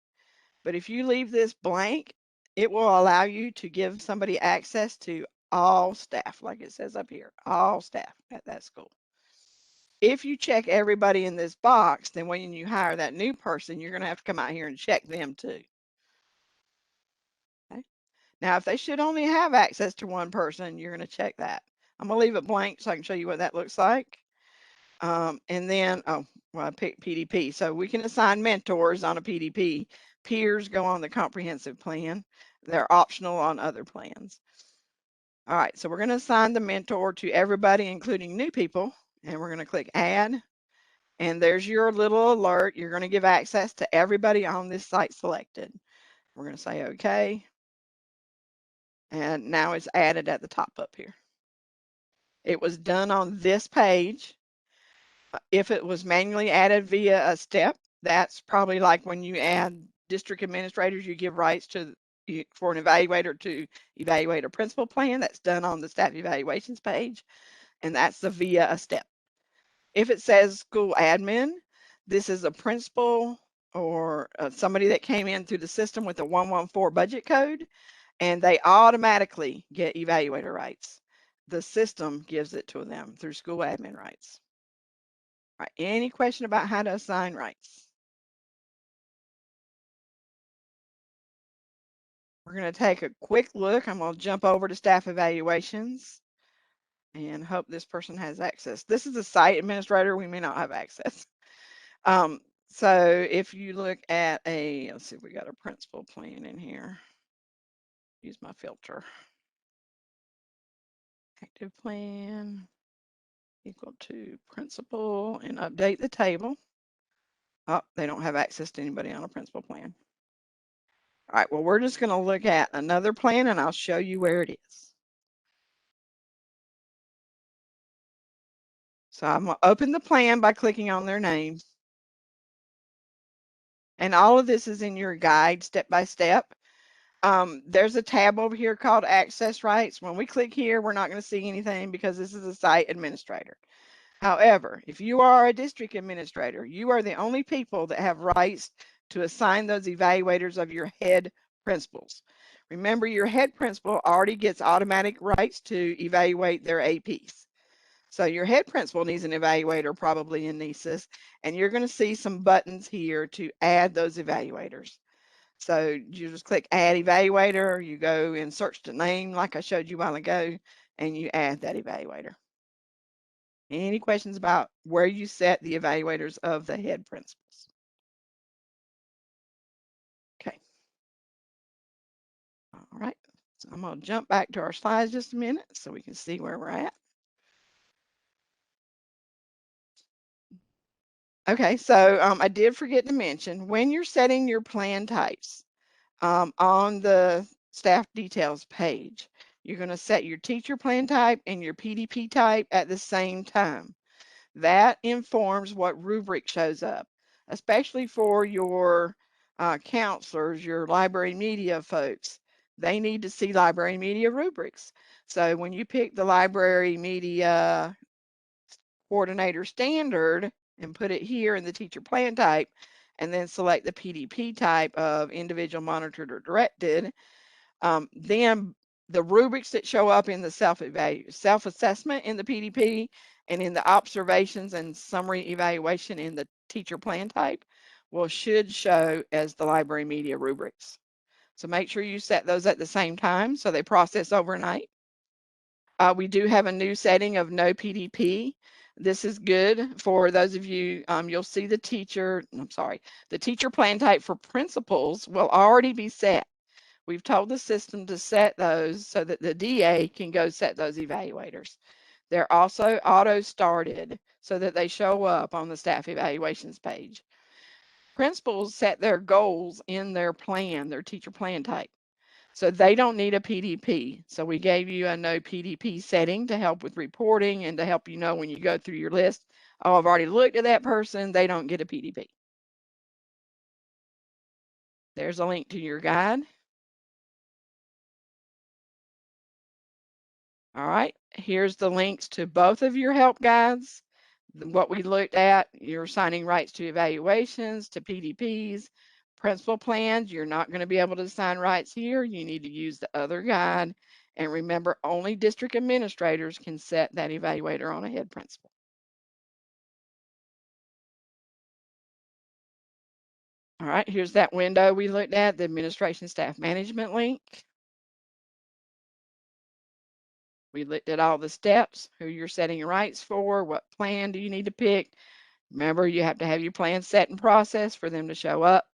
But if you leave this blank, it will allow you to give somebody access to all staff, like it says up here, all staff at that school. If you check everybody in this box, then when you hire that new person, you're going to have to come out here and check them too. Okay. Now, if they should only have access to one person, you're going to check that. I'm going to leave it blank so I can show you what that looks like. And then, well, I picked PDP. So we can assign mentors on a PDP. Peers go on the comprehensive plan. They're optional on other plans. All right, so we're going to assign the mentor to everybody, including new people. And we're going to click add. And there's your little alert. You're going to give access to everybody on this site selected. We're going to say OK. And now it's added at the top up here. It was done on this page. If it was manually added via a step, that's probably like when you add district administrators, you give rights to for an evaluator to evaluate a principal plan. That's done on the staff evaluations page, and that's the via a step. If it says school admin, this is a principal or somebody that came in through the system with a 114 budget code, and they automatically get evaluator rights. The system gives it to them through school admin rights. All right, any question about how to assign rights? We're going to take a quick look. I'm going to jump over to staff evaluations and hope this person has access. This is a site administrator. We may not have access. So if you look at let's see if we got a principal plan in here. Use my filter. Active plan equal to principal and update the table. Oh, they don't have access to anybody on a principal plan. All right, well, we're just going to look at another plan and I'll show you where it is. So I'm going to open the plan by clicking on their names. And all of this is in your guide step by step. There's a tab over here called Access Rights. When we click here, we're not going to see anything because this is a site administrator. However, if you are a district administrator, you are the only people that have rights to assign those evaluators of your head principals. Remember, your head principal already gets automatic rights to evaluate their APs. So your head principal needs an evaluator probably in NISIS, and you're going to see some buttons here to add those evaluators. So you just click add evaluator, you go and search the name like I showed you a while ago, and you add that evaluator. Any questions about where you set the evaluators of the head principals? Okay. All right. So I'm going to jump back to our slides just a minute so we can see where we're at. Okay, so I did forget to mention when you're setting your plan types on the staff details page, you're going to set your teacher plan type and your PDP type at the same time. That informs what rubric shows up, especially for your counselors, your library media folks. They need to see library media rubrics. So when you pick the library media coordinator standard and put it here in the teacher plan type, and then select the PDP type of individual monitored or directed, then the rubrics that show up in the self-assessment in the PDP and in the observations and summary evaluation in the teacher plan type should show as the library media rubrics. So make sure you set those at the same time so they process overnight. We do have a new setting of no PDP. This is good for those of you, you'll see the teacher plan type for principals will already be set. We've told the system to set those so that the DA can go set those evaluators. They're also auto started so that they show up on the staff evaluations page. Principals set their goals in their plan, their teacher plan type. So they don't need a PDP. So we gave you a no PDP setting to help with reporting and to help you know when you go through your list, oh, I've already looked at that person, they don't get a PDP. There's a link to your guide. All right, here's the links to both of your help guides. What we looked at, you're assigning rights to evaluations, to PDPs, principal plans. You're not going to be able to assign rights here. You need to use the other guide. And remember, only district administrators can set that evaluator on a head principal. All right, here's that window we looked at, the administration staff management link. We looked at all the steps, who you're setting rights for, what plan do you need to pick. Remember, you have to have your plan set and process for them to show up.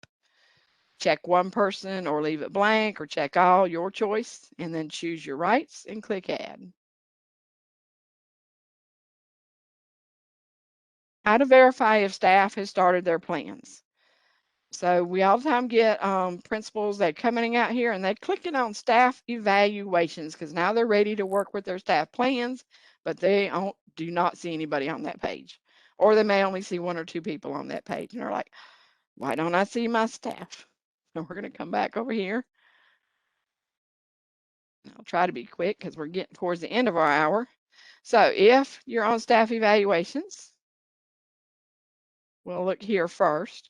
Check one person or leave it blank or check all, your choice, and then choose your rights and click add. How to verify if staff has started their plans. So we all the time get principals that coming out here and they're clicking on staff evaluations because now they're ready to work with their staff plans, but they do not see anybody on that page. Or they may only see one or two people on that page and they're like, why don't I see my staff? So we're going to come back over here. I'll try to be quick because we're getting towards the end of our hour. So if you're on staff evaluations, we'll look here first.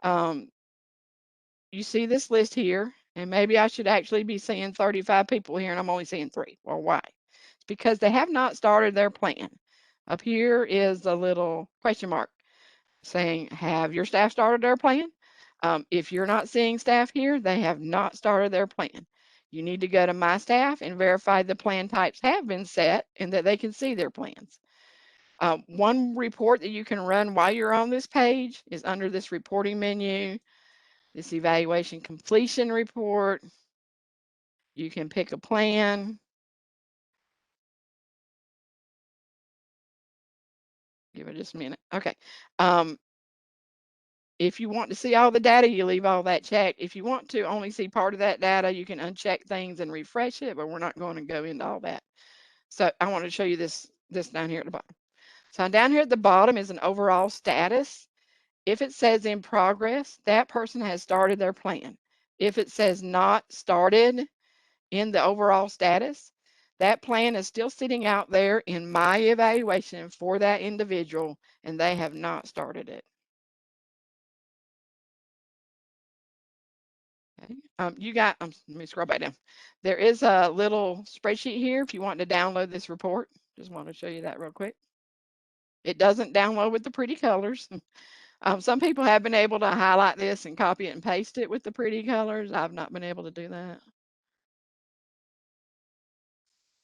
You see this list here, and maybe I should actually be seeing 35 people here and I'm only seeing 3. Well, why? It's because they have not started their plan. Up here is the little question mark saying, have your staff started their plan? If you're not seeing staff here, they have not started their plan. You need to go to My Staff and verify the plan types have been set and that they can see their plans. One report that you can run while you're on this page is under this reporting menu, this evaluation completion report. You can pick a plan. Give it just a minute. Okay. If you want to see all the data, you leave all that checked. If you want to only see part of that data, you can uncheck things and refresh it, but we're not going to go into all that. So I want to show you this down here at the bottom. So down here at the bottom is an overall status. If it says in progress, that person has started their plan. If it says not started in the overall status, that plan is still sitting out there in my evaluation for that individual, and they have not started it. Okay. Let me scroll back down. There is a little spreadsheet here if you want to download this report. Just want to show you that real quick. It doesn't download with the pretty colors. Some people have been able to highlight this and copy it and paste it with the pretty colors. I've not been able to do that.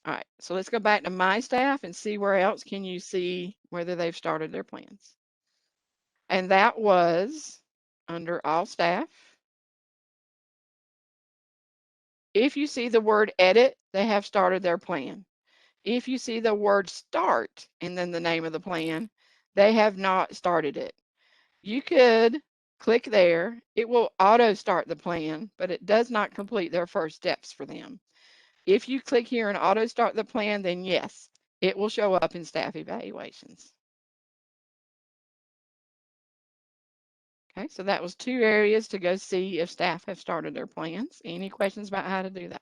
All right, so let's go back to My Staff and see where else can you see whether they've started their plans. And that was under All Staff. If you see the word edit, they have started their plan. If you see the word start and then the name of the plan, they have not started it. You could click there. It will auto start the plan, but it does not complete their first steps for them. If you click here and auto start the plan, then yes, it will show up in staff evaluations. Okay, so that was 2 areas to go see if staff have started their plans. Any questions about how to do that?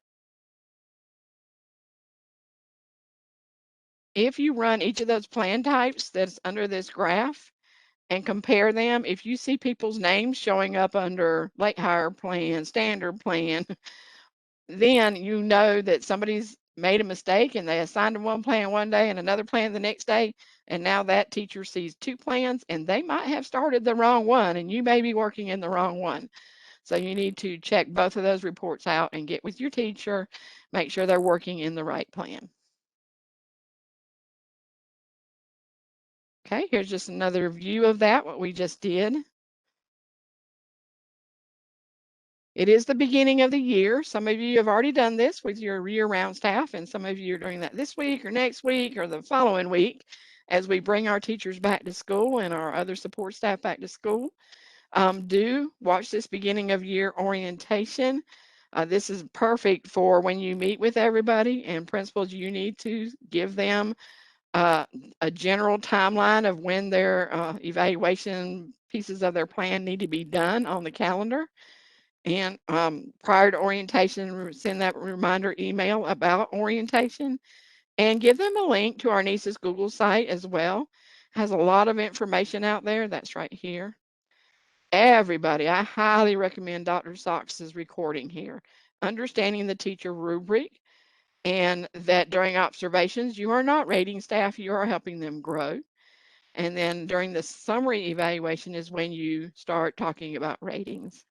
If you run each of those plan types that's under this graph and compare them, if you see people's names showing up under late hire plan, standard plan, then you know that somebody's made a mistake and they assigned them one plan one day and another plan the next day, and now that teacher sees two plans and they might have started the wrong one and you may be working in the wrong one. So you need to check both of those reports out and get with your teacher, make sure they're working in the right plan. Okay, here's just another view of that, what we just did. It is the beginning of the year. Some of you have already done this with your year-round staff, and some of you are doing that this week or next week or the following week as we bring our teachers back to school and our other support staff back to school. Do watch this beginning of year orientation. This is perfect for when you meet with everybody and principals. You need to give them a general timeline of when their evaluation pieces of their plan need to be done on the calendar. And prior to orientation, send that reminder email about orientation and give them a link to our NISIS Google site as well. It has a lot of information out there. That's right here. Everybody, I highly recommend Dr. Sox's recording here. Understanding the teacher rubric, and that during observations, you are not rating staff, you are helping them grow. And then during the summary evaluation is when you start talking about ratings.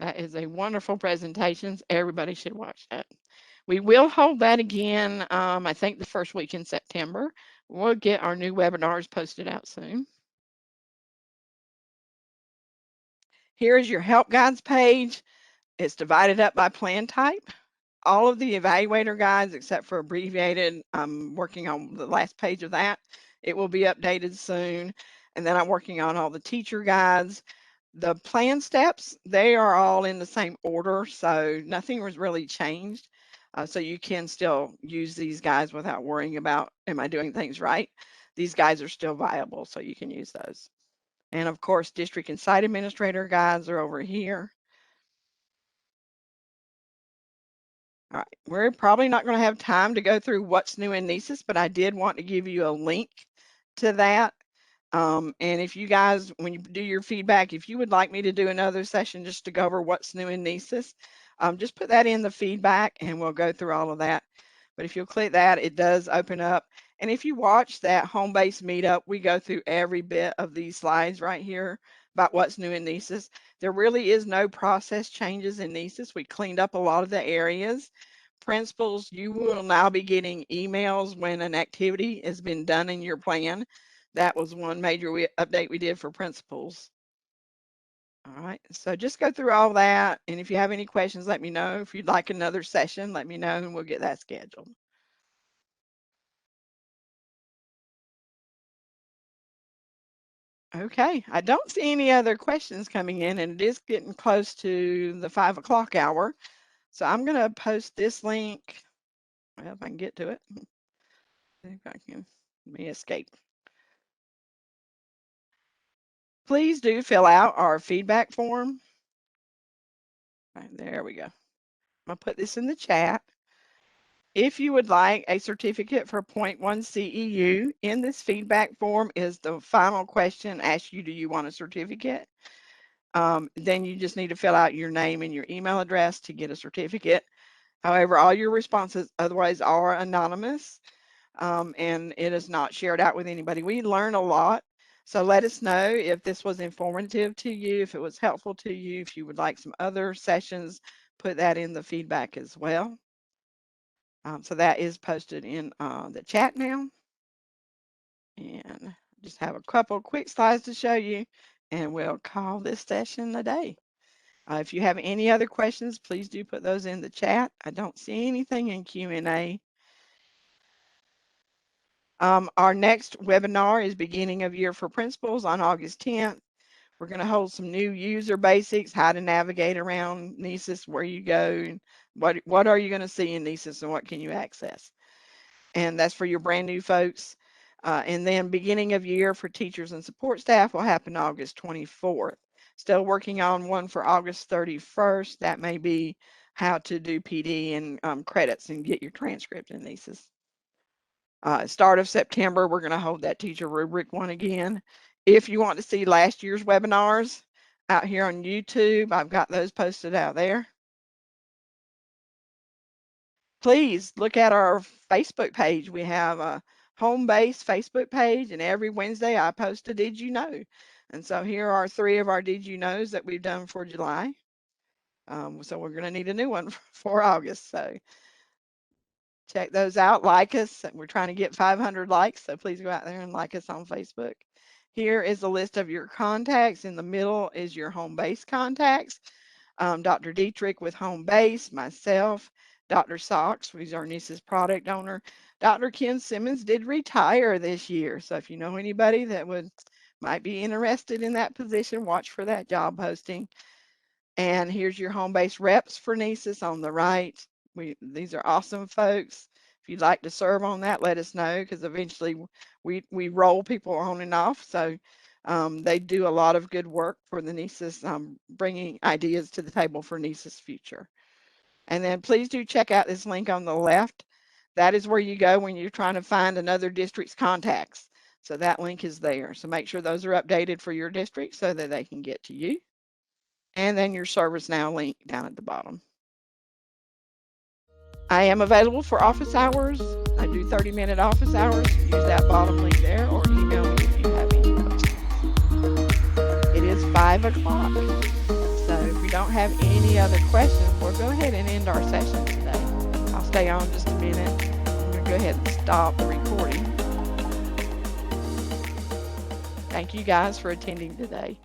That is a wonderful presentation. Everybody should watch that. We will hold that again, I think the first week in September. We'll get our new webinars posted out soon. Here is your help guides page. It's divided up by plan type. All of the evaluator guides, except for abbreviated, I'm working on the last page of that. It will be updated soon. And then I'm working on all the teacher guides. The plan steps, they are all in the same order, so nothing was really changed. So you can still use these guides without worrying about, am I doing things right? These guides are still viable, so you can use those. And of course, district and site administrator guides are over here. All right, we're probably not going to have time to go through what's new in NISIS, but I did want to give you a link to that. And if you guys, when you do your feedback, if you would like me to do another session just to go over what's new in NISIS, just put that in the feedback and we'll go through all of that. But if you'll click that, it does open up. And if you watch that Homebase meetup, we go through every bit of these slides right here about what's new in NISIS. There really is no process changes in NISIS. We cleaned up a lot of the areas. Principals, you will now be getting emails when an activity has been done in your plan. That was one major update we did for principals. All right, so just go through all that. And if you have any questions, let me know. If you'd like another session, let me know and we'll get that scheduled. Okay, I don't see any other questions coming in, and it is getting close to the 5 o'clock hour. So I'm going to post this link. Well, if I can get to it. If I can, let me escape. Please do fill out our feedback form. Right, there we go. I'm going to put this in the chat. If you would like a certificate for 0.1 CEU, in this feedback form is the final question, asks you, do you want a certificate? Then you just need to fill out your name and your email address to get a certificate. However, all your responses otherwise are anonymous, and it is not shared out with anybody. We learn a lot, so let us know if this was informative to you, if it was helpful to you, if you would like some other sessions, put that in the feedback as well. So that is posted in the chat now. And just have a couple quick slides to show you, and we'll call this session a day. If you have any other questions, please do put those in the chat. I don't see anything in Q&A. Our next webinar is beginning of year for principals on August 10th. We're going to hold some new user basics, how to navigate around NISIS, where you go, and what are you going to see in NISIS and what can you access. And that's for your brand new folks. And then beginning of year for teachers and support staff will happen August 24th. Still working on one for August 31st. That may be how to do PD and credits and get your transcript in NISIS. Start of September, we're going to hold that teacher rubric one again. If you want to see last year's webinars out here on YouTube, I've got those posted out there. please look at our Facebook page. We have a Homebase Facebook page, and every Wednesday I post a Did You Know? And so here are 3 of our Did You Knows that we've done for July. So we're going to need a new one for August. So check those out. Like us. We're trying to get 500 likes, so please go out there and like us on Facebook. Here is a list of your contacts. In the middle is your Homebase contacts. Dr. Dietrich with Homebase, myself, Dr. Socks, who's our NISIS product owner. Dr. Ken Simmons did retire this year, so if you know anybody that might be interested in that position, watch for that job posting. And here's your Homebase reps for NISIS on the right. These are awesome folks. If you'd like to serve on that, let us know, because eventually we roll people on and off. So they do a lot of good work for the NISIS, bringing ideas to the table for NISIS future. And then please do check out this link on the left. That is where you go when you're trying to find another district's contacts. So that link is there. So make sure those are updated for your district so that they can get to you. And then your ServiceNow link down at the bottom. I am available for office hours. I do 30-minute office hours. Use that bottom link there, or email me if you have any questions. It is 5 o'clock. So if we don't have any other questions, we'll go ahead and end our session today. I'll stay on just a minute. I'm going to go ahead and stop the recording. Thank you guys for attending today.